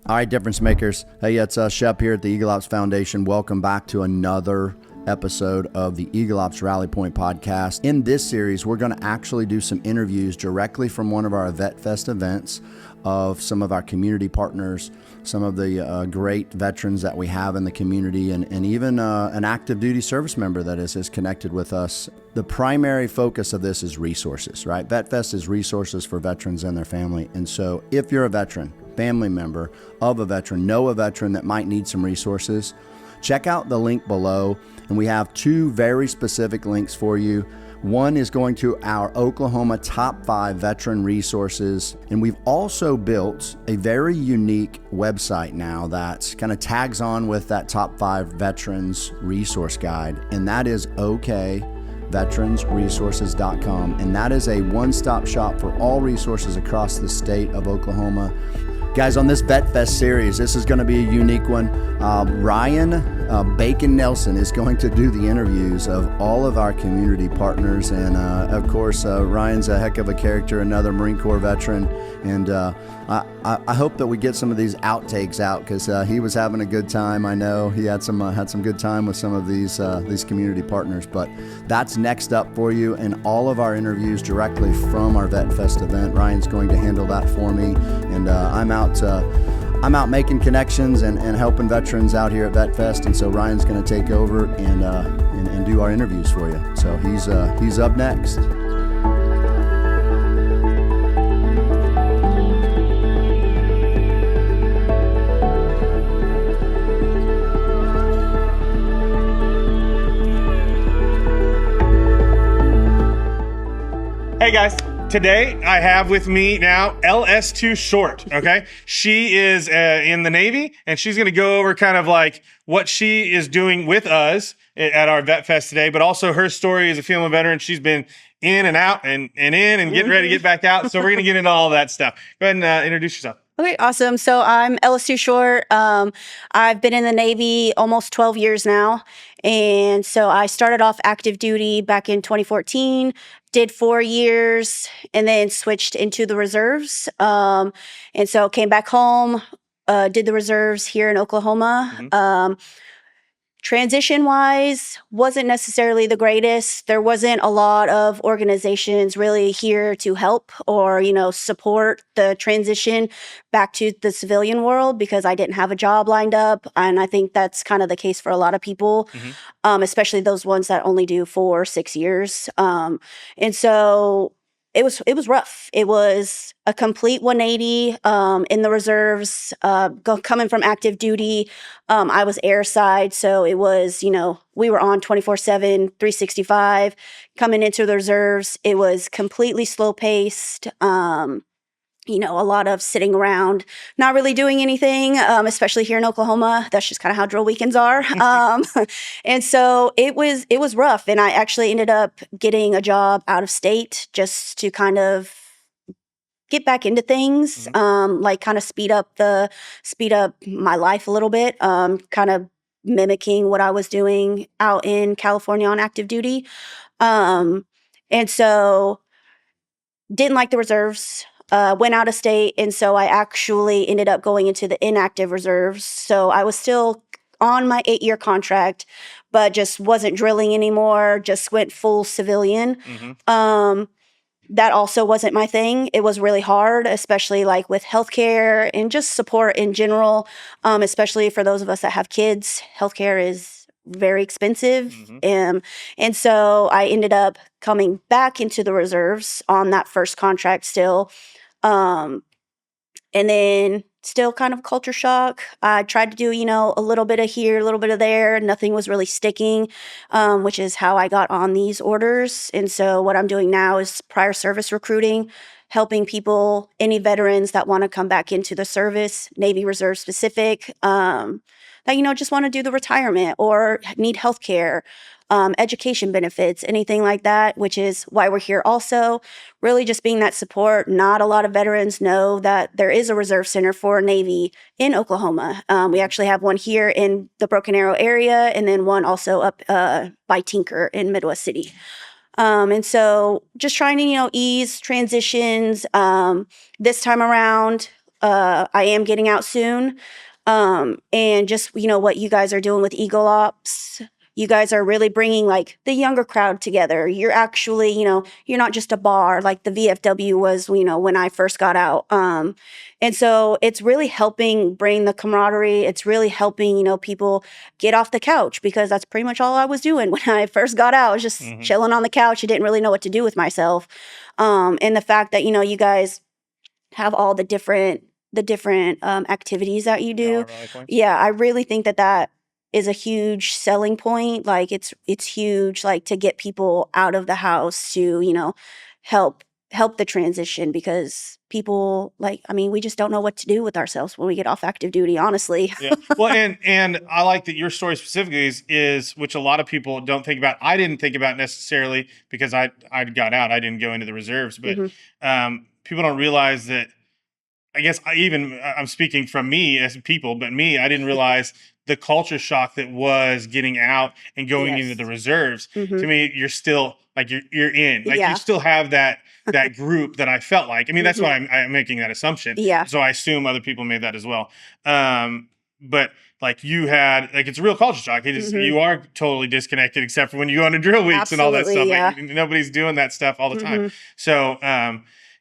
All right, difference makers. Hey, it's Shep here at the Eagle Ops Foundation. Welcome back to another episode of the Eagle Ops Rally Point podcast. In this series, we're going to actually do some interviews directly from one of our Vet Fest events of some of our community partners, some of the great veterans that we have in the community, and even an active duty service member that is connected with us. The primary focus of this is resources, right? Vet Fest is resources for veterans and their family. And so if you're a veteran, family member of a veteran, know a veteran that might need some resources, check out the link below. And we have two very specific links for you. One is going to our Oklahoma top 5 veteran resources. And we've also built a very unique website now that kind of tags on with that top 5 veterans resource guide. And that is okveterans.resources.com. And that is a one-stop shop for all resources across the state of Oklahoma. Guys, on this Vet Fest series, this is going to be a unique one. Ryan Bacon Nelson is going to do the interviews of all of our community partners. And of course, Ryan's a heck of a character, another Marine Corps veteran. And I hope that we get some of these outtakes out because he was having a good time. I know he had some good time with some of these community partners. But that's next up for you, and all of our interviews directly from our Vet Fest event. Ryan's going to handle that for me, and I'm out making connections and helping veterans out here at Vet Fest. And so Ryan's going to take over and do our interviews for you. So he's up next. Hey guys, today I have with me now LS2 Short, okay? She is in the Navy, and she's going to go over kind of like what she is doing with us at our Vet Fest today, but also her story as a female veteran. She's been in and out and in and getting ready to get back out, so we're going to get into all that stuff. Go ahead and introduce yourself. Okay, awesome. So I'm LS2 Short. I've been in the Navy almost 12 years now. And so I started off active duty back in 2014, did 4 years, and then switched into the reserves. And so came back home, did the reserves here in Oklahoma. Mm-hmm. Transition-wise, wasn't necessarily the greatest. There wasn't a lot of organizations really here to help or, support the transition back to the civilian world because I didn't have a job lined up. And I think that's kind of the case for a lot of people, especially those ones that only do 4 or 6 years. And so it was rough. It was a complete 180 in the reserves, coming from active duty. I was airside, so it was, we were on 24/7, 365. Coming into the reserves, it was completely slow paced. A lot of sitting around, not really doing anything, especially here in Oklahoma. That's just kind of how drill weekends are. And so it was rough. And I actually ended up getting a job out of state just to kind of get back into things, kind of speed up my life a little bit, kind of mimicking what I was doing out in California on active duty. And so didn't like the reserves. Went out of state, and so I actually ended up going into the inactive reserves. So I was still on my 8-year contract, but just wasn't drilling anymore, just went full civilian. That also wasn't my thing. It was really hard, especially like with healthcare and just support in general, especially for those of us that have kids. Healthcare is very expensive. And so I ended up coming back into the reserves on that first contract still. And then still kind of culture shock. I tried to do, a little bit of here, a little bit of there. Nothing was really sticking, which is how I got on these orders. And so what I'm doing now is prior service recruiting, helping people, any veterans that want to come back into the service, Navy Reserve specific, that, just want to do the retirement or need health care, education benefits, anything like that, which is why we're here also. Really just being that support. Not a lot of veterans know that there is a reserve center for Navy in Oklahoma. We actually have one here in the Broken Arrow area and then one also up by Tinker in Midwest City. And so just trying to, ease transitions. This time around, I am getting out soon. And just, what you guys are doing with Eagle Ops, you guys are really bringing like the younger crowd together. You're actually, you're not just a bar like the VFW was, when I first got out. And so it's really helping bring the camaraderie. It's really helping, people get off the couch, because that's pretty much all I was doing when I first got out. I was just chilling on the couch. I didn't really know what to do with myself. And the fact that, you guys have all the different activities that you do. Yeah, I really think that is a huge selling point. Like it's huge, like to get people out of the house to, help the transition, because people we just don't know what to do with ourselves when we get off active duty, honestly. Yeah. Well, and I like that your story specifically is which a lot of people don't think about. I didn't think about necessarily because I got out. I didn't go into the reserves, but people don't realize that. I guess I'm speaking from me as people, but I didn't realize the culture shock that was getting out and going into the reserves. To me, you're still like you're in, like you still have that group that I felt like. I mean, that's why I'm making that assumption. Yeah. So I assume other people made that as well. But like you had, like it's a real culture shock. It is, you are totally disconnected except for when you go on to drill weeks and all that stuff. Yeah. Like, nobody's doing that stuff all the time. So,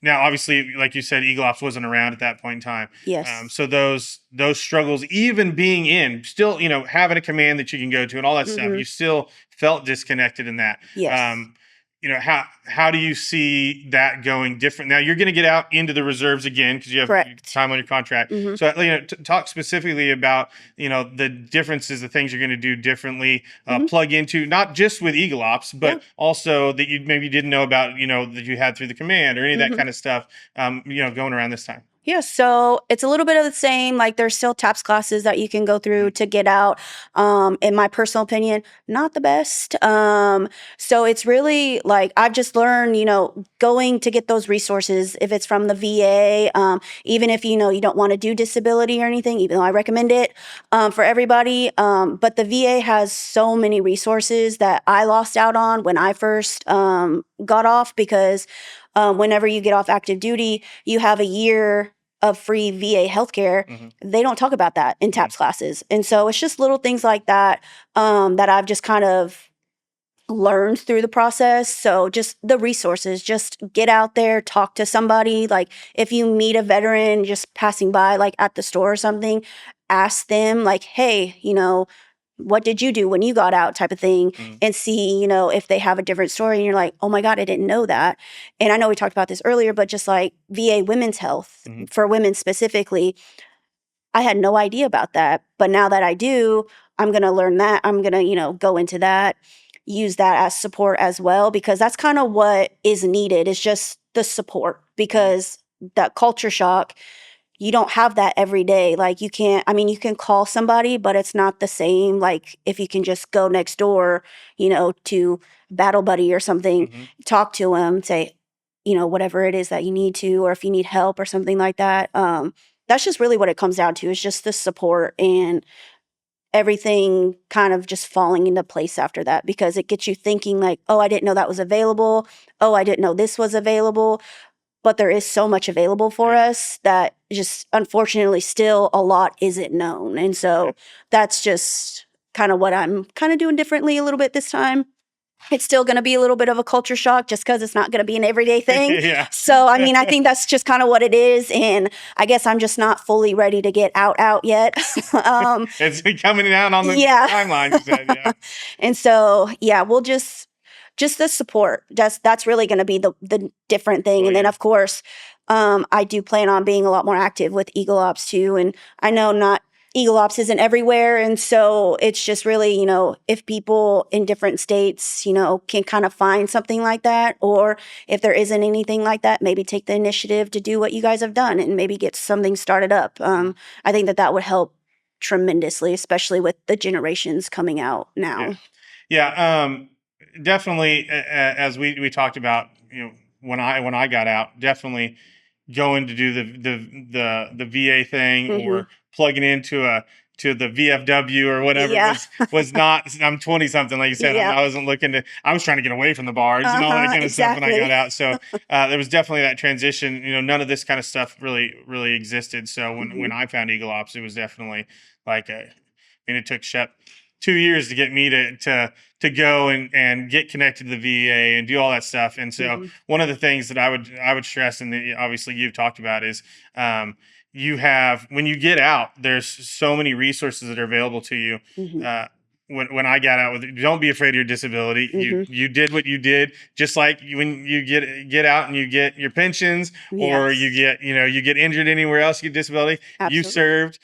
now, obviously, like you said, Eagle Ops wasn't around at that point in time. Yes. So those struggles, even being in, still, having a command that you can go to and all that stuff, you still felt disconnected in that. Yes. How do you see that going different? Now, you're going to get out into the reserves again because you have time on your contract. So, talk specifically about, the differences, the things you're going to do differently, plug into, not just with Eagle Ops, but also that you maybe didn't know about, that you had through the command or any of that kind of stuff, going around this time. Yeah, so it's a little bit of the same. Like there's still TAPS classes that you can go through to get out. In my personal opinion, not the best. So it's really like I've just learned, going to get those resources, if it's from the VA, even if, you don't want to do disability or anything, even though I recommend it for everybody. But the VA has so many resources that I lost out on when I first got off, because whenever you get off active duty, you have a year of free VA healthcare. They don't talk about that in TAPS classes. And so it's just little things like that that I've just kind of learned through the process. So just the resources, just get out there, talk to somebody. Like if you meet a veteran just passing by, like at the store or something, ask them like, hey, what did you do when you got out, type of thing, and see, if they have a different story and you're like, oh my God, I didn't know that. And I know we talked about this earlier, but just like VA women's health for women specifically, I had no idea about that. But now that I do, I'm going to learn that. I'm going to, go into that, use that as support as well, because that's kind of what is needed, is just the support, because that culture shock, you don't have that every day. Like you can call somebody, but it's not the same. Like if you can just go next door, to Battle Buddy or something, talk to them, say, whatever it is that you need to, or if you need help or something like that. That's just really what it comes down to, is just the support, and everything kind of just falling into place after that, because it gets you thinking like, oh, I didn't know that was available. Oh, I didn't know this was available. But there is so much available for us that just unfortunately still a lot isn't known. And so that's just kind of what I'm kind of doing differently a little bit this time. It's still going to be a little bit of a culture shock just because it's not going to be an everyday thing. So, I think that's just kind of what it is. And I guess I'm just not fully ready to get out yet. It's coming down on the timeline, you said, And so, we'll just the support. That's really going to be the different thing. And then, of course, I do plan on being a lot more active with Eagle Ops too. And I know not Eagle Ops isn't everywhere. And so it's just really, if people in different states, can kind of find something like that, or if there isn't anything like that, maybe take the initiative to do what you guys have done and maybe get something started up. I think that would help tremendously, especially with the generations coming out now. Definitely, as we talked about, when I got out, definitely going to do the VA thing or plugging into a to the VFW or whatever was not. I'm 20 something, like you said. Yeah. I wasn't looking to. I was trying to get away from the bars and all that kind of stuff when I got out. So there was definitely that transition. None of this kind of stuff really existed. So when I found Eagle Ops, it was definitely like it took Shep 2 years to get me to go and get connected to the VA and do all that stuff. And so one of the things that I would stress, and obviously you've talked about, is you have, when you get out, there's so many resources that are available to you. When I got out, don't be afraid of your disability. You did what you did, just like when you get out and you get your pensions, or you get injured anywhere else, you get disability. Absolutely. You served.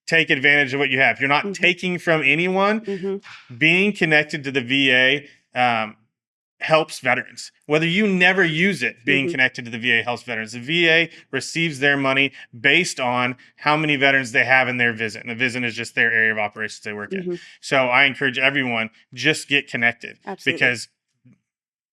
Take advantage of what you have. You're not taking from anyone. Being connected to the VA helps veterans. Whether you never use it, being connected to the VA helps veterans. The VA receives their money based on how many veterans they have in their VISN. And the VISN is just their area of operations they work in. So I encourage everyone, just get connected. Absolutely. Because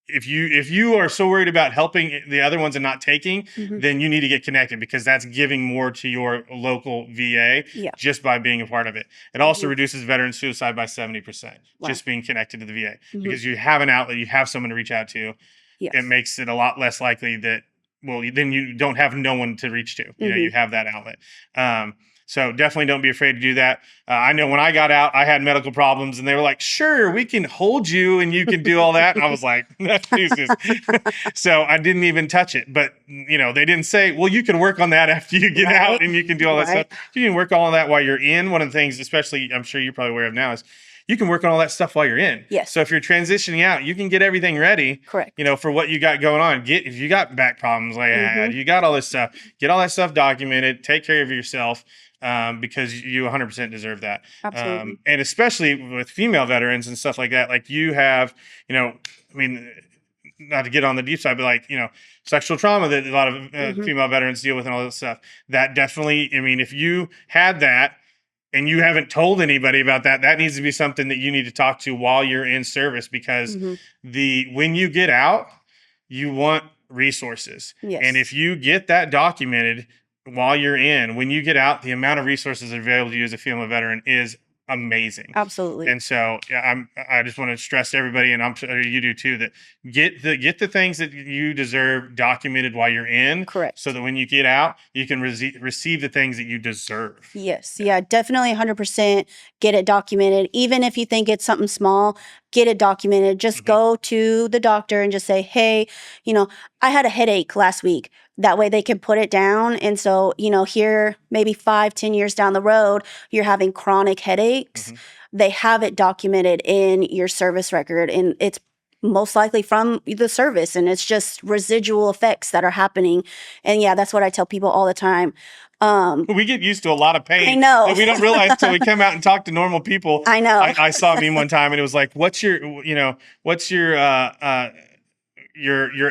if you are so worried about helping the other ones and not taking, then you need to get connected, because that's giving more to your local VA just by being a part of it. It also reduces veteran suicide by 70%, just being connected to the VA, because you have an outlet, you have someone to reach out to. It makes it a lot less likely that, then you don't have no one to reach to. You have that outlet. So definitely don't be afraid to do that. I know when I got out, I had medical problems, and they were like, sure, we can hold you and you can do all that. And I was like, that's deuces. So I didn't even touch it. But, they didn't say, well, you can work on that after you get out and you can do all that stuff. You can work on all that while you're in. One of the things, especially I'm sure you're probably aware of now, is you can work on all that stuff while you're in. Yes. So if you're transitioning out, you can get everything ready. Correct. For what you got going on. If you got back problems like I had, you got all this stuff, get all that stuff documented, take care of yourself. Because you 100% deserve that. Absolutely. And especially with female veterans and stuff like that, like you have, not to get on the deep side, but sexual trauma that a lot of female veterans deal with and all that stuff. That definitely, if you had that and you haven't told anybody about that, that needs to be something that you need to talk to while you're in service, because when you get out, you want resources. Yes. And if you get that documented while you're in, when you get out, the amount of resources available to you as a female veteran is amazing. Absolutely. And so I just want to stress to everybody, and I'm sure you do too, that get the things that you deserve documented while you're in. Correct. So that when you get out, you can receive the things that you deserve. Yes. Yeah, definitely 100% get it documented. Even if you think it's something small, get it documented. Just go to the doctor and just say, hey, I had a headache last week. That way they can put it down. And so, here, maybe 5-10 years down the road, you're having chronic headaches. They have it documented in your service record, and it's most likely from the service, and it's just residual effects that are happening. And yeah, that's what I tell people all the time. We get used to a lot of pain. I know. That we don't realize until we come out and talk to normal people. I know. I saw a meme one time, and it was like, what's your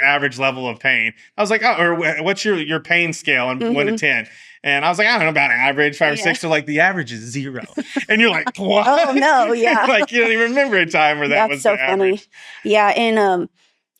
average level of pain? I was like, or what's your pain scale on 1 to 10? And I was like, I don't know, about average, 5 or 6. So like the average is 0. And you're like, what? Oh no, yeah. Like you don't even remember a time where that was so the average. Funny. Yeah,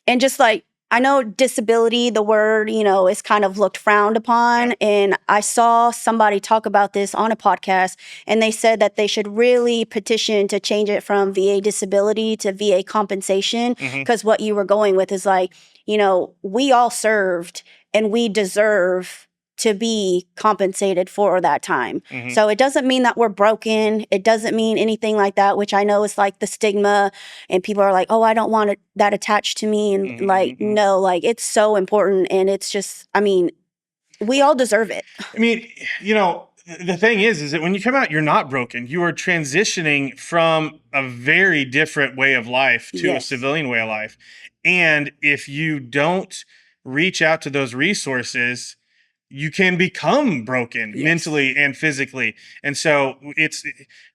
and just like, I know disability, the word, is kind of looked frowned upon. And I saw somebody talk about this on a podcast, and they said that they should really petition to change it from VA disability to VA compensation. Because what you were going with is like, we all served and we deserve to be compensated for that time. So it doesn't mean that we're broken. It doesn't mean anything like that, which I know is like the stigma, and people are like, oh, I don't want that attached to me. And no, like it's so important. And it's just, we all deserve it. The thing is that when you come out, you're not broken. You are transitioning from a very different way of life to a civilian way of life. And if you don't reach out to those resources, you can become broken mentally and physically. And so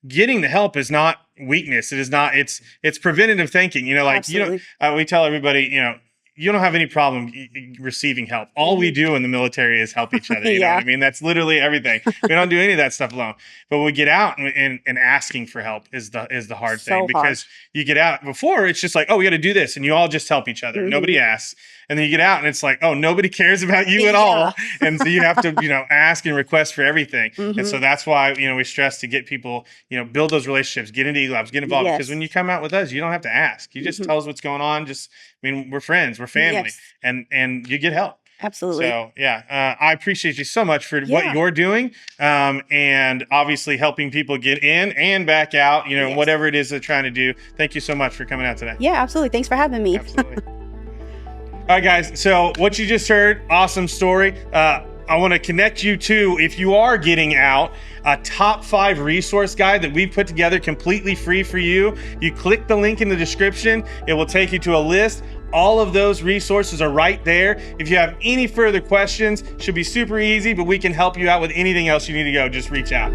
getting the help is not weakness. It is not, it's preventative thinking, we tell everybody, you don't have any problem receiving help. All we do in the military is help each other. You know what I mean? That's literally everything. We don't do any of that stuff alone. But when we get out and asking for help is the hard thing, because you get out before, it's just like, oh, we got to do this. And you all just help each other. Nobody asks. And then you get out and it's like, oh, nobody cares about you at all. And so you have to, ask and request for everything. And so that's why, we stress to get people, build those relationships, get into Eagle Ops, get involved. Because when you come out with us, you don't have to ask. You just tell us what's going on. We're friends, we're family, and you get help. Absolutely. So I appreciate you so much for what you're doing, and obviously helping people get in and back out, whatever it is they're trying to do. Thank you so much for coming out today. Yeah, absolutely. Thanks for having me. Absolutely. All right, guys. So what you just heard, awesome story. I want to connect you to, if you are getting out, a top 5 resource guide that we've put together completely free for you. You click the link in the description. It will take you to a list. All of those resources are right there. If you have any further questions, should be super easy, but we can help you out with anything else you need to go. Just reach out.